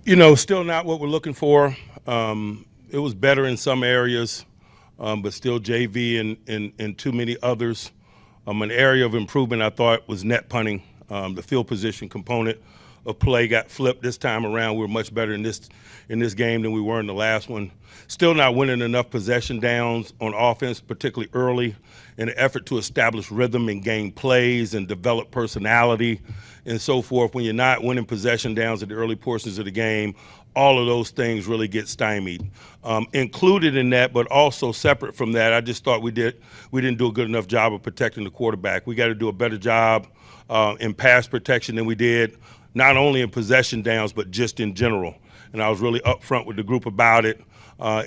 Still not what we're looking for. It was better in some areas, but still JV and too many others. An area of improvement I thought was net punting. The field position component of play got flipped this time around. We were much better in this game than we were in the last one. Still not winning enough possession downs on offense, particularly early, in an effort to establish rhythm and game plays and develop personality and so forth. When you're not winning possession downs at the early portions of the game, all of those things really get stymied. Included in that, but also separate from that, I just thought we didn't do a good enough job of protecting the quarterback. We got to do a better job in pass protection than we did, not only in possession downs, but just in general. And I was really upfront with the group about it.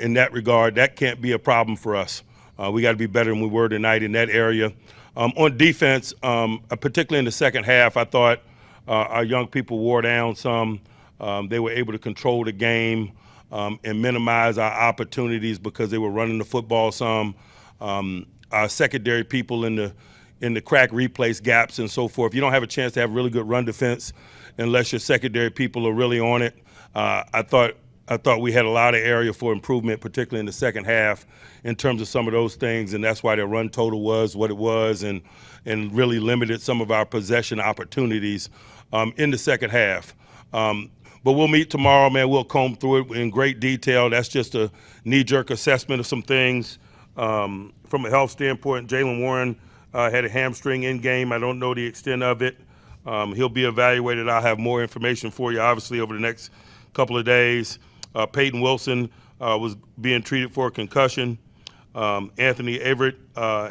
In that regard, that can't be a problem for us. We got to be better than we were tonight in that area. On defense, particularly in the second half, I thought our young people wore down some. They were able to control the game and minimize our opportunities because they were running the football some. Our secondary people in the crack replace gaps and so forth. You don't have a chance to have really good run defense unless your secondary people are really on it. I thought we had a lot of area for improvement, particularly in the second half, in terms of some of those things, and that's why their run total was what it was, and really limited some of our possession opportunities in the second half. But we'll meet tomorrow, man. We'll comb through it in great detail. That's just a knee-jerk assessment of some things. From a health standpoint, Jaylen Warren had a hamstring in game. I don't know the extent of it. He'll be evaluated. I'll have more information for you, obviously, over the next couple of days. Peyton Wilson was being treated for a concussion. Anthony Averett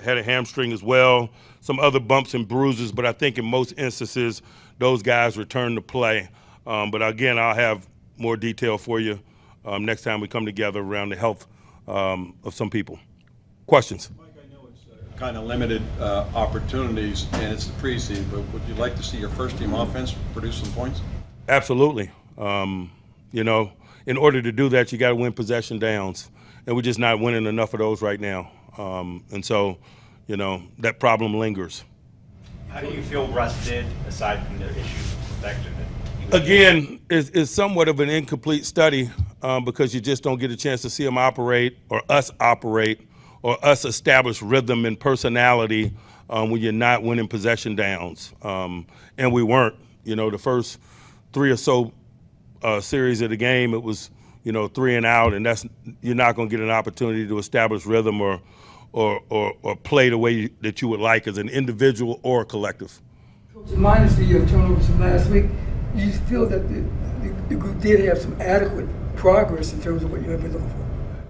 had a hamstring as well. Some other bumps and bruises, but I think in most instances, those guys return to play. But again, I'll have more detail for you next time we come together around the health of some people. Questions? Mike, I know it's kind of limited opportunities and it's the preseason, but would you like to see your first team offense produce some points? Absolutely. In order to do that, you got to win possession downs, and we're just not winning enough of those right now. And so, that problem lingers. How do you feel Russ did, aside from the issue of perfection? Again, it's somewhat of an incomplete study because you just don't get a chance to see him operate or us establish rhythm and personality when you're not winning possession downs. And we weren't. The first three or so series of the game, it was, 3 and out, and you're not going to get an opportunity to establish rhythm or play the way that you would like as an individual or a collective. Coach, minus the turnovers from last week, you feel that the group did have some adequate progress in terms of what you have been looking for?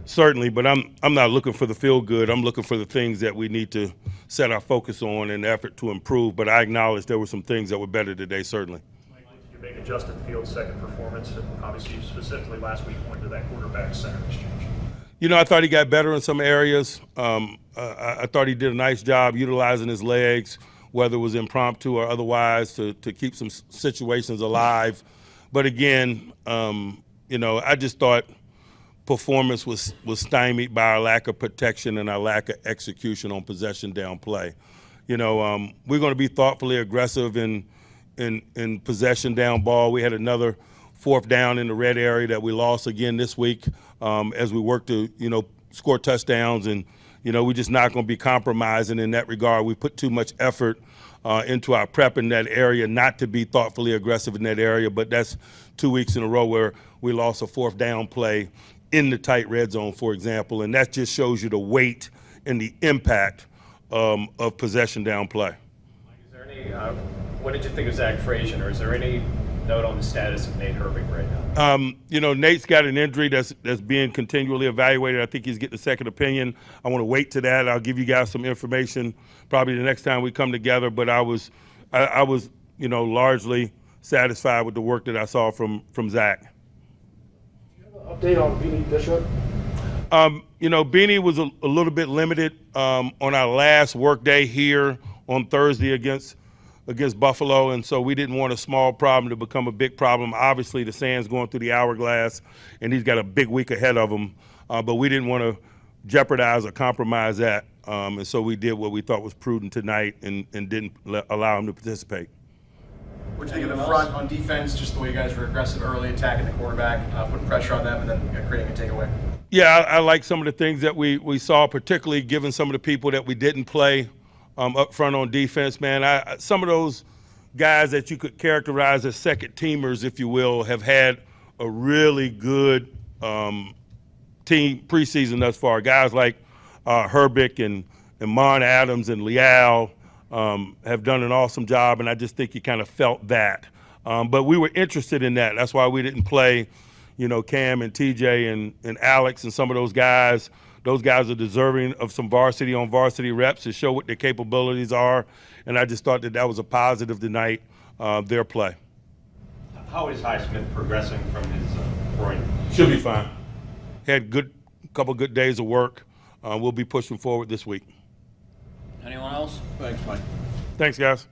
Certainly, but I'm not looking for the feel good. I'm looking for the things that we need to set our focus on in the effort to improve. But I acknowledge there were some things that were better today, certainly. Mike, did you make a Justin Fields' second performance? And obviously, specifically last week, went to that quarterback center exchange. I thought he got better in some areas. I thought he did a nice job utilizing his legs, whether it was impromptu or otherwise, to keep some situations alive. But again, I just thought performance was stymied by our lack of protection and our lack of execution on possession down play. We're going to be thoughtfully aggressive in possession down ball. We had another fourth down in the red area that we lost again this week as we work to, score touchdowns. And, we're just not going to be compromising in that regard. We put too much effort into our prep in that area, not to be thoughtfully aggressive in that area. But that's 2 weeks in a row where we lost a fourth down play in the tight red zone, for example. And that just shows you the weight and the impact of possession down play. Mike, is there any, what did you think of Zach Frazier, or is there any note on the status of Nate Herbig right now? Nate's got an injury that's being continually evaluated. I think he's getting a second opinion. I want to wait to that. I'll give you guys some information probably the next time we come together. But I was largely satisfied with the work that I saw from Zach. Do you have an update on Beanie Bishop? Beanie was a little bit limited on our last work day here on Thursday against Buffalo, and so we didn't want a small problem to become a big problem. Obviously, the sand's going through the hourglass, and he's got a big week ahead of him, but we didn't want to jeopardize or compromise that, and so we did what we thought was prudent tonight and didn't allow him to participate. What do you think of the front on defense, just the way you guys were aggressive early, attacking the quarterback, putting pressure on them, and then creating a takeaway? Yeah, I like some of the things that we saw, particularly given some of the people that we didn't play up front on defense, man. Some of those guys that you could characterize as second teamers, if you will, have had a really good team preseason thus far. Guys like Herbick and Mon Adams and Leal have done an awesome job, and I just think you kind of felt that. But we were interested in that. That's why we didn't play, Cam and TJ and Alex and some of those guys. Those guys are deserving of some varsity on varsity reps to show what their capabilities are, and I just thought that was a positive tonight, their play. How is Highsmith progressing from his groin? Should be fine. Had couple good days of work. We'll be pushing forward this week. Anyone else? Thanks, Mike. Thanks, guys.